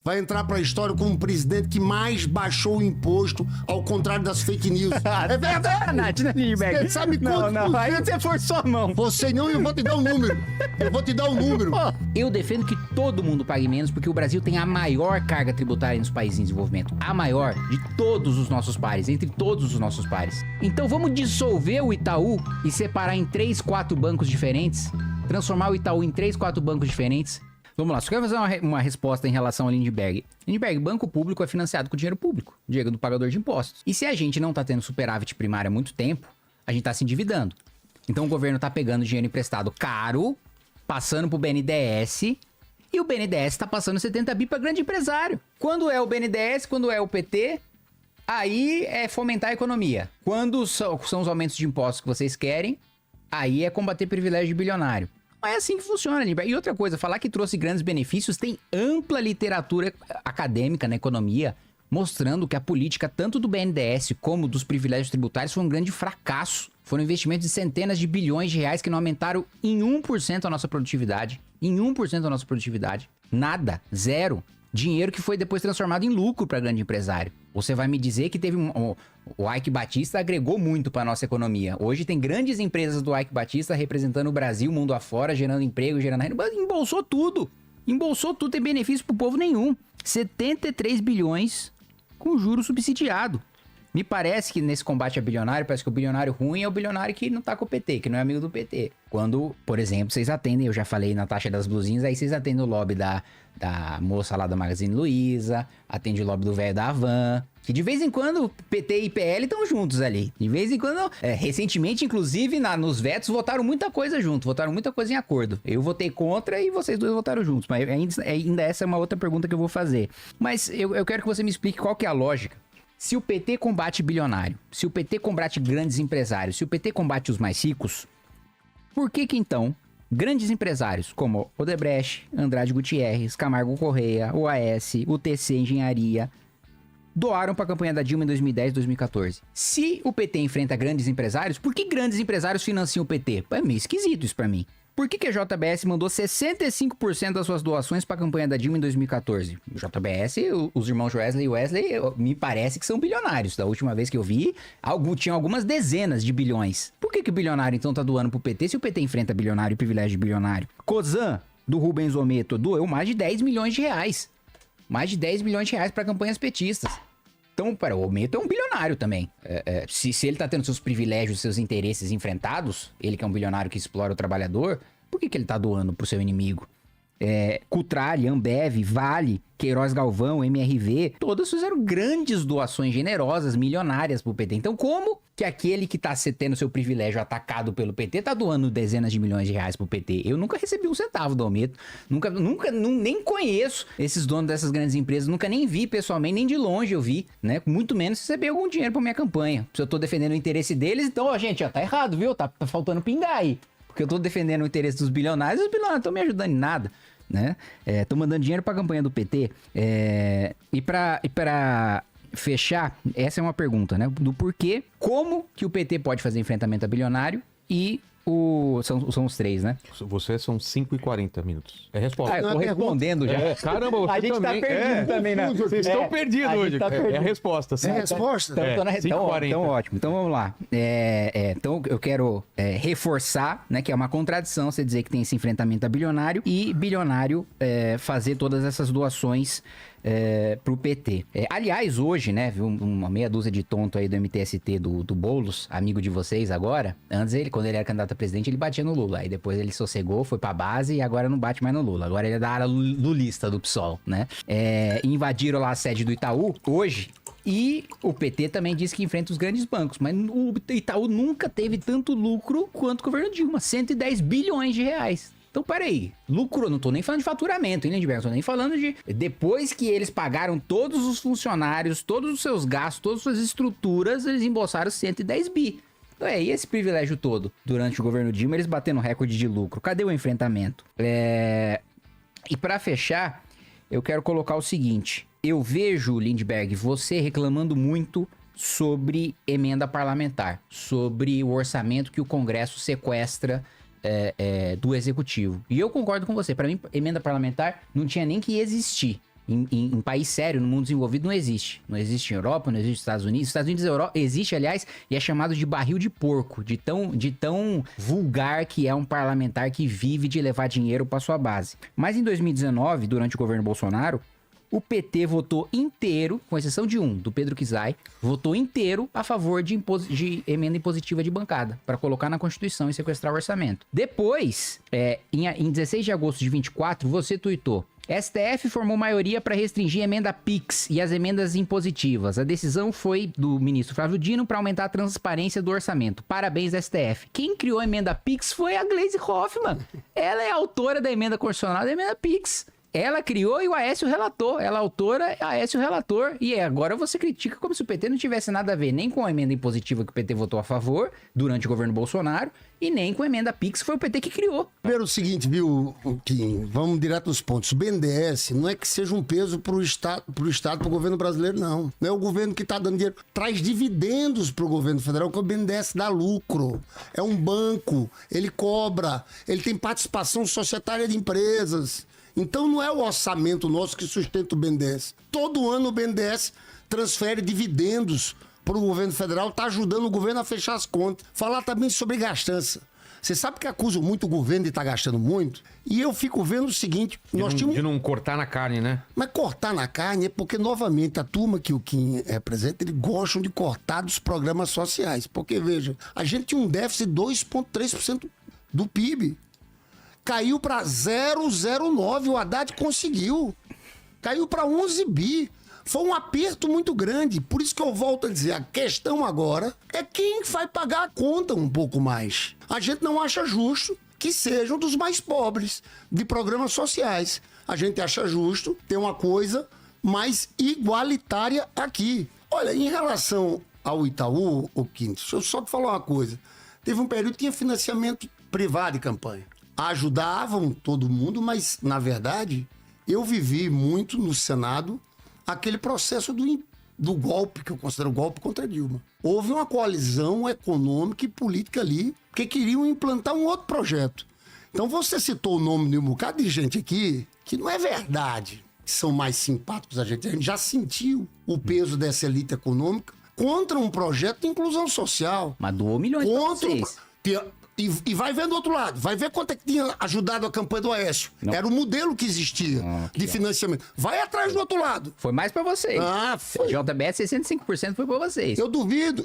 vai entrar pra história como o presidente que mais baixou o imposto, ao contrário das fake news. É verdade! Nath, Lindbergh. Você sabe quanto? Não, aí você forçou a mão. Você não, eu vou te dar um número. Eu vou te dar um número. Eu defendo que todo mundo pague menos, porque o Brasil tem a maior carga tributária nos países em desenvolvimento. A maior de todos os nossos pares, entre todos os nossos pares. Então vamos dissolver o Itaú e separar em 3, 4 bancos diferentes, transformar o Itaú em 3, 4 bancos diferentes. Vamos lá, só quero fazer uma resposta em relação ao Lindbergh. Lindbergh, banco público é financiado com dinheiro público, dinheiro do pagador de impostos. E se a gente não tá tendo superávit primário há muito tempo, a gente tá se endividando. Então o governo tá pegando dinheiro emprestado caro, passando pro BNDES, e o BNDES tá passando 70 bi pra grande empresário. Quando é o BNDES, quando é o PT, aí é fomentar a economia. Quando são os aumentos de impostos que vocês querem, aí é combater privilégio de bilionário. Não é assim que funciona, Lindbergh. E outra coisa, falar que trouxe grandes benefícios, tem ampla literatura acadêmica na economia mostrando que a política tanto do BNDES como dos privilégios tributários foi um grande fracasso. Foram investimentos de centenas de bilhões de reais que não aumentaram em 1% a nossa produtividade. Em 1% a nossa produtividade. Nada. Zero. Dinheiro que foi depois transformado em lucro para grande empresário. Você vai me dizer que teve o Ike Batista agregou muito para nossa economia. Hoje tem grandes empresas do Ike Batista representando o Brasil, mundo afora, gerando emprego, gerando renda. Embolsou tudo. Embolsou tudo, tem benefício pro povo nenhum. 73 bilhões com juro subsidiado. Me parece que nesse combate a bilionário, parece que o bilionário ruim é o bilionário que não tá com o PT, que não é amigo do PT. Quando, por exemplo, vocês atendem, eu já falei na taxa das blusinhas, aí vocês atendem o lobby da moça lá da Magazine Luiza, atende o lobby do velho da Havan, que de vez em quando PT e PL estão juntos ali. De vez em quando, recentemente, inclusive, nos vetos, votaram muita coisa junto, votaram muita coisa em acordo. Eu votei contra e vocês dois votaram juntos, mas ainda essa é uma outra pergunta que eu vou fazer. Mas eu quero que você me explique qual que é a lógica. Se o PT combate bilionário, se o PT combate grandes empresários, se o PT combate os mais ricos, por que então grandes empresários como Odebrecht, Andrade Gutierrez, Camargo Correia, OAS, UTC Engenharia doaram para a campanha da Dilma em 2010 e 2014? Se o PT enfrenta grandes empresários, por que grandes empresários financiam o PT? É meio esquisito isso para mim. Por que a JBS mandou 65% das suas doações para a campanha da Dilma em 2014? O JBS, os irmãos Wesley e Wesley, me parece que são bilionários. Da última vez que eu vi, tinham algumas dezenas de bilhões. Por que o bilionário então tá doando pro PT se o PT enfrenta bilionário e privilégio de bilionário? Cosan, do Rubens Ometo, doou mais de 10 milhões de reais. Mais de 10 milhões de reais para campanhas petistas. Então, o Ometo é um bilionário também. Se ele tá tendo seus privilégios, seus interesses enfrentados, ele que é um bilionário que explora o trabalhador, por que ele tá doando pro seu inimigo? Cutrale, Ambev, Vale, Queiroz Galvão, MRV, todas fizeram grandes doações generosas, milionárias pro PT. Então, como que aquele que tá tendo seu privilégio atacado pelo PT tá doando dezenas de milhões de reais pro PT? Eu nunca recebi um centavo do Ometo, nem conheço esses donos dessas grandes empresas, nunca nem vi pessoalmente, nem de longe eu vi, né? Muito menos receber algum dinheiro pra minha campanha. Se eu tô defendendo o interesse deles, então, gente, tá errado, viu? Tá faltando pingar aí. Porque eu tô defendendo o interesse dos bilionários, e os bilionários não estão me ajudando em nada, né? Tô mandando dinheiro pra campanha do PT. E pra fechar, essa é uma pergunta, né? Do porquê, como que o PT pode fazer enfrentamento a bilionário e são os três, né? Você são 5h40 minutos. É resposta. Eu tô respondendo já. Caramba, você A gente também. tá perdido também, né? Vocês estão perdidos hoje. Tá É a resposta. É a resposta? Então, ótimo. Então vamos lá. Então eu quero reforçar, né, que é uma contradição você dizer que tem esse enfrentamento a bilionário e bilionário fazer todas essas doações pro PT. Aliás, hoje, né, viu uma meia dúzia de tonto aí do MTST do Boulos, amigo de vocês agora. Antes quando ele era candidato a presidente, ele batia no Lula. Aí depois ele sossegou, foi pra base e agora não bate mais no Lula. Agora ele é da área lulista do PSOL, né? Invadiram lá a sede do Itaú hoje. E o PT também disse que enfrenta os grandes bancos, mas o Itaú nunca teve tanto lucro quanto o governo Dilma, 110 bilhões de reais. Então, peraí, lucro, eu não tô nem falando de faturamento, hein, Lindbergh? Eu tô nem falando de... Depois que eles pagaram todos os funcionários, todos os seus gastos, todas as suas estruturas, eles embolsaram 110 bi. Então, e esse privilégio todo? Durante o governo Dilma, eles batendo recorde de lucro. Cadê o enfrentamento? E pra fechar, eu quero colocar o seguinte. Eu vejo, Lindbergh, você reclamando muito sobre emenda parlamentar, sobre o orçamento que o Congresso sequestra do Executivo. E eu concordo com você. Para mim, emenda parlamentar não tinha nem que existir. Em país sério, no mundo desenvolvido, não existe. Não existe em Europa, não existe nos Estados Unidos. Nos Estados Unidos existe, aliás, e é chamado de barril de porco, de tão vulgar que é um parlamentar que vive de levar dinheiro para sua base. Mas em 2019, durante o governo Bolsonaro, o PT votou inteiro, com exceção de um, do Pedro Kizai, votou inteiro a favor de emenda impositiva de bancada, para colocar na Constituição e sequestrar o orçamento. Depois, em 16 de agosto de 24, você tuitou: STF formou maioria para restringir a emenda PIX e as emendas impositivas. A decisão foi do ministro Flávio Dino para aumentar a transparência do orçamento. Parabéns, STF. Quem criou a emenda PIX foi a Gleisi Hoffmann. Ela é a autora da emenda constitucional da emenda PIX. Ela criou e o Aécio relator. Ela é autora, Aécio relator. E agora você critica como se o PT não tivesse nada a ver nem com a emenda impositiva que o PT votou a favor durante o governo Bolsonaro e nem com a emenda PIX, que foi o PT que criou. Primeiro o seguinte, viu, Kim? Vamos direto aos pontos. O BNDES não é que seja um peso pro Estado, pro governo brasileiro, não. Não é o governo que tá dando dinheiro. Traz dividendos pro governo federal, que o BNDES dá lucro. É um banco, ele cobra, ele tem participação societária de empresas. Então não é o orçamento nosso que sustenta o BNDES. Todo ano o BNDES transfere dividendos para o governo federal, está ajudando o governo a fechar as contas. Falar também sobre gastança. Você sabe que acusam muito o governo de estar gastando muito? E eu fico vendo o seguinte... De não cortar na carne, né? Mas cortar na carne é porque, novamente, a turma que o Kim representa, eles gostam de cortar dos programas sociais. Porque, veja, a gente tinha um déficit de 2,3% do PIB. Caiu para 0,09, o Haddad conseguiu. Caiu para 11 bi. Foi um aperto muito grande. Por isso que eu volto a dizer, a questão agora é quem vai pagar a conta um pouco mais. A gente não acha justo que sejam dos mais pobres de programas sociais. A gente acha justo ter uma coisa mais igualitária aqui. Olha, em relação ao Itaú, o Quinto, deixa eu só te falar uma coisa. Teve um período que tinha financiamento privado de campanha. Ajudavam todo mundo, mas, na verdade, eu vivi muito no Senado aquele processo do golpe, que eu considero golpe contra Dilma. Houve uma coalizão econômica e política ali, que queriam implantar um outro projeto. Então você citou o nome de um bocado de gente aqui, que não é verdade, que são mais simpáticos a gente. A gente já sentiu o peso dessa elite econômica contra um projeto de inclusão social. Mas doou milhões pra vocês. E vai ver do outro lado, vai ver quanto é que tinha ajudado a campanha do Aécio. Não. Era o modelo que existia de financiamento. Vai atrás do outro lado. Foi mais pra vocês. Foi. JBS, 65% foi pra vocês. Eu duvido.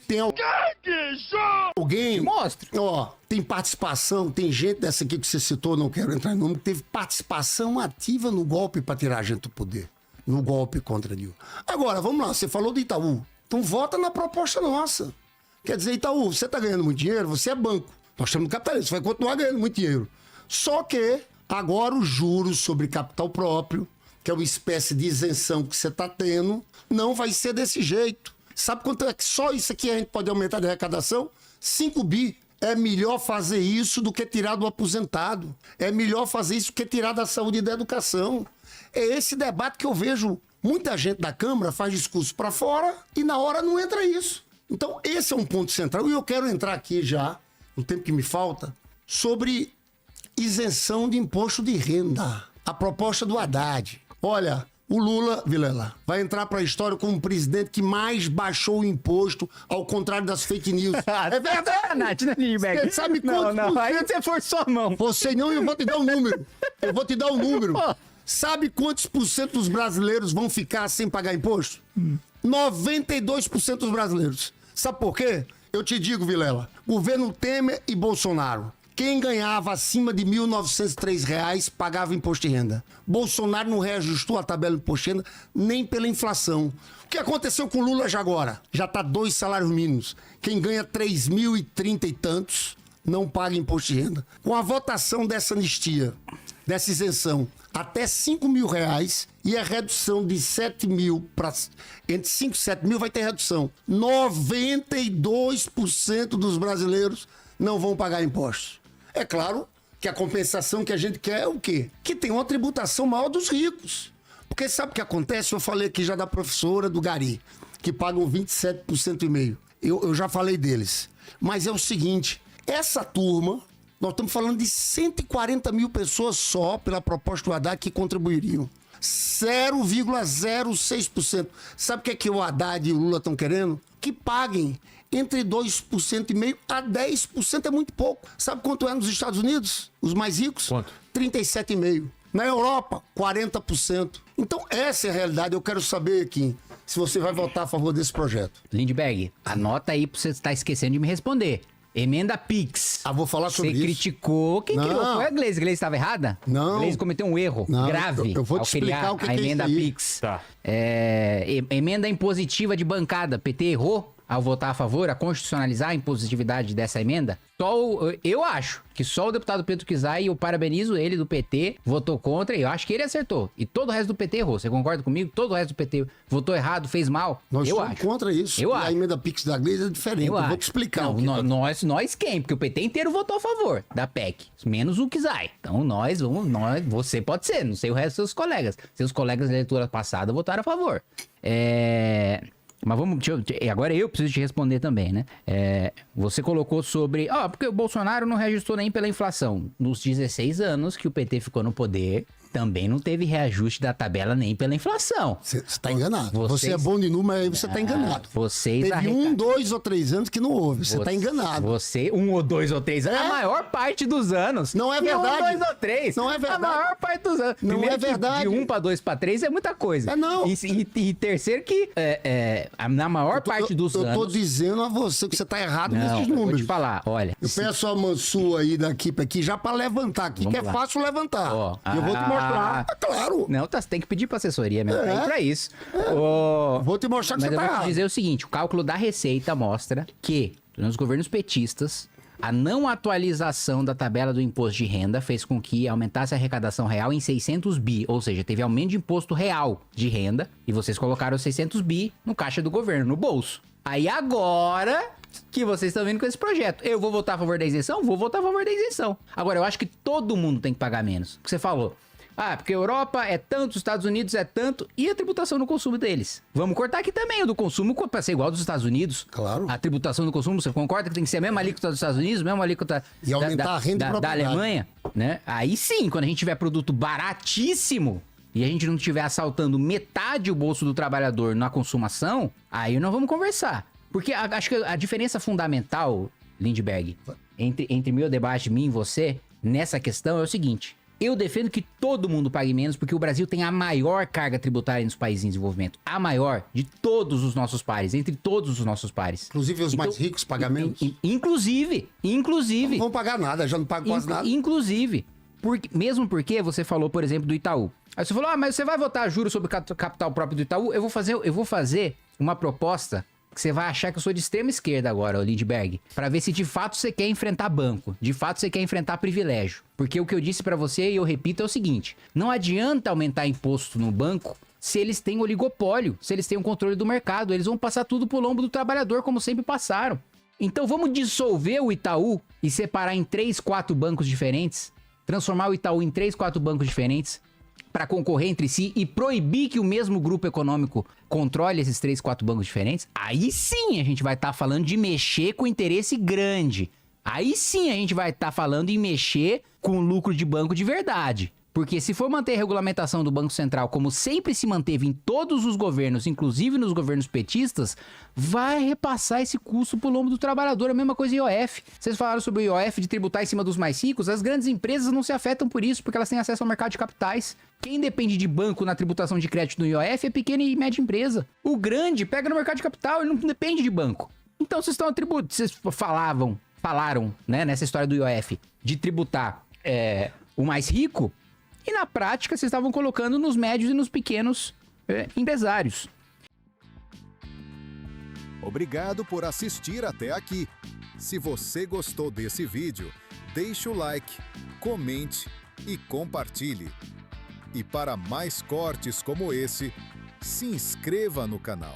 Tem alguém... Te mostro. Ó, tem participação, tem gente dessa aqui que você citou, não quero entrar em nome, que teve participação ativa no golpe pra tirar a gente do poder. No golpe contra Dilma. Agora, vamos lá, você falou do Itaú. Então vota na proposta nossa. Quer dizer, Itaú, você está ganhando muito dinheiro, você é banco. Nós estamos no capitalismo, você vai continuar ganhando muito dinheiro. Só que agora os juros sobre capital próprio, que é uma espécie de isenção que você está tendo, não vai ser desse jeito. Sabe quanto é que só isso aqui a gente pode aumentar de arrecadação? 5 bi. É melhor fazer isso do que tirar do aposentado. É melhor fazer isso do que tirar da saúde e da educação. É esse debate que eu vejo muita gente da Câmara faz discurso para fora e na hora não entra isso. Então, esse é um ponto central. E eu quero entrar aqui já, no tempo que me falta, sobre isenção de imposto de renda. A proposta do Haddad. Olha, o Lula, Vilela, vai entrar para a história como o presidente que mais baixou o imposto, ao contrário das fake news. É verdade! Nath, Lindenberg. Você sabe quanto? Não, aí você forçou a mão. Você não, eu vou te dar um número. Eu vou te dar um número. Sabe quantos % dos brasileiros vão ficar sem pagar imposto? 92% dos brasileiros. Sabe por quê? Eu te digo, Vilela, governo Temer e Bolsonaro, quem ganhava acima de R$ 1.903 pagava imposto de renda. Bolsonaro não reajustou a tabela de imposto de renda nem pela inflação. O que aconteceu com o Lula já agora? Já está 2 salários mínimos. Quem ganha 3.030 e tantos não paga imposto de renda. Com a votação dessa anistia, dessa isenção, até R$5 mil e a redução de 7 mil para entre 5 e 7 mil vai ter redução. 92% dos brasileiros não vão pagar impostos. É claro que a compensação que a gente quer é o quê? Que tem uma tributação maior dos ricos. Porque sabe o que acontece? Eu falei aqui já da professora do Gari, que pagam 27,5%. Eu já falei deles. Mas é o seguinte, essa turma... Nós estamos falando de 140 mil pessoas só pela proposta do Haddad que contribuiriam. 0,06%. Sabe o que é que o Haddad e o Lula estão querendo? Que paguem entre 2,5% a 10%, é muito pouco. Sabe quanto é nos Estados Unidos? Os mais ricos? Quanto? 37,5%. Na Europa, 40%. Então, essa é a realidade. Eu quero saber, Kim, se você vai votar a favor desse projeto. Lindbergh, anota aí pra você estar esquecendo de me responder. Emenda Pix. Ah, vou falar sobre Você isso. criticou. Quem Não. criou? Foi a Gleice. A Gleice estava errada? Não. A Gleice cometeu um erro Não, grave eu vou te ao criar explicar o que a é isso emenda aí. Pix. Tá. Emenda impositiva de bancada. PT errou ao votar a favor, a constitucionalizar a impositividade dessa emenda. Eu acho que só o deputado Pedro Kizai, e eu parabenizo ele do PT, votou contra, e eu acho que ele acertou. E todo o resto do PT errou. Você concorda comigo? Todo o resto do PT votou errado, fez mal. Nós eu somos acho. contra isso. Eu E acho. a emenda Pix da Gleice é diferente. Eu vou te explicar. Não, o que nós quem? Porque o PT inteiro votou a favor da PEC, menos o Kizai. Então você pode ser, não sei o resto dos seus colegas. Seus colegas da leitura passada votaram a favor. Mas agora eu preciso te responder também, né? Você colocou sobre... porque o Bolsonaro não reajustou nem pela inflação. Nos 16 anos que o PT ficou no poder, também não teve reajuste da tabela nem pela inflação. Você está enganado. Vocês- Você é bom de número, aí você está enganado. Vocês Teve arrecadaram- 1, 2 ou 3 anos que não houve. Você está enganado. Você, 1 ou 2 ou 3 anos, É? a maior parte dos anos. Não é De verdade. 1, 2 ou 3. Não é verdade. A maior parte dos anos. Não Primeiro é que verdade. De 1 para 2 para 3 é muita coisa. É, não. E terceiro que na maior parte dos eu tô anos... dizendo a você que você está errado Não, nesses eu vou números. te falar, olha... Eu peço a Mansur aí daqui para aqui já para levantar aqui, Vamos que é lá. fácil levantar. Ó, E eu vou te mostrar. É claro. Não, você tem que pedir pra assessoria mesmo. É. Tem pra isso. Ó, Vou te mostrar que Mas você eu tá vou te errado. dizer o seguinte: o cálculo da receita mostra que, nos governos petistas, a não atualização da tabela do imposto de renda fez com que aumentasse a arrecadação real em 600 bi. Ou seja, teve aumento de imposto real de renda e vocês colocaram os 600 bi no caixa do governo, no bolso. Aí agora que vocês estão vindo com esse projeto. Eu vou votar a favor da isenção? Vou votar a favor da isenção. Agora, eu acho que todo mundo tem que pagar menos. O que você falou? Porque a Europa é tanto, os Estados Unidos é tanto, e a tributação no consumo deles. Vamos cortar aqui também o do consumo para ser igual ao dos Estados Unidos. Claro. A tributação do consumo, você concorda que tem que ser a mesma alíquota dos Estados Unidos, a mesma alíquota E aumentar a renda e da propriedade. Alemanha, né? Aí sim, quando a gente tiver produto baratíssimo e a gente não estiver assaltando metade o bolso do trabalhador na consumação, aí nós vamos conversar. Porque acho que a diferença fundamental, Lindbergh, entre meu debate, mim e você, nessa questão é o seguinte: eu defendo que todo mundo pague menos porque o Brasil tem a maior carga tributária nos países em desenvolvimento. A maior de todos os nossos pares, entre todos os nossos pares. Inclusive os mais ricos pagam menos. Inclusive. Não vão pagar nada, já não pagam quase nada. Inclusive. Mesmo porque você falou, por exemplo, do Itaú. Aí você falou, mas você vai votar juros sobre o capital próprio do Itaú? Eu vou fazer uma proposta que você vai achar que eu sou de extrema esquerda agora, Lindbergh, pra ver se de fato você quer enfrentar banco, de fato você quer enfrentar privilégio. Porque o que eu disse pra você, e eu repito, é o seguinte: não adianta aumentar imposto no banco se eles têm oligopólio, se eles têm o controle do mercado. Eles vão passar tudo pro lombo do trabalhador, como sempre passaram. Então vamos dissolver o Itaú e separar em 3, 4 bancos diferentes, transformar o Itaú em 3, 4 bancos diferentes, para concorrer entre si e proibir que o mesmo grupo econômico controle esses 3, 4 bancos diferentes. Aí sim a gente vai estar falando de mexer com interesse grande. Aí sim a gente vai estar falando em mexer com lucro de banco de verdade. Porque se for manter a regulamentação do Banco Central como sempre se manteve em todos os governos, inclusive nos governos petistas, vai repassar esse custo pro lombo do trabalhador. A mesma coisa IOF. Vocês falaram sobre o IOF de tributar em cima dos mais ricos. As grandes empresas não se afetam por isso, porque elas têm acesso ao mercado de capitais. Quem depende de banco na tributação de crédito no IOF é pequena e média empresa. O grande pega no mercado de capital, ele não depende de banco. Então vocês estão vocês falaram, né, nessa história do IOF, de tributar o mais rico, e na prática vocês estavam colocando nos médios e nos pequenos empresários. Obrigado por assistir até aqui. Se você gostou desse vídeo, deixe o like, comente e compartilhe. E para mais cortes como esse, se inscreva no canal.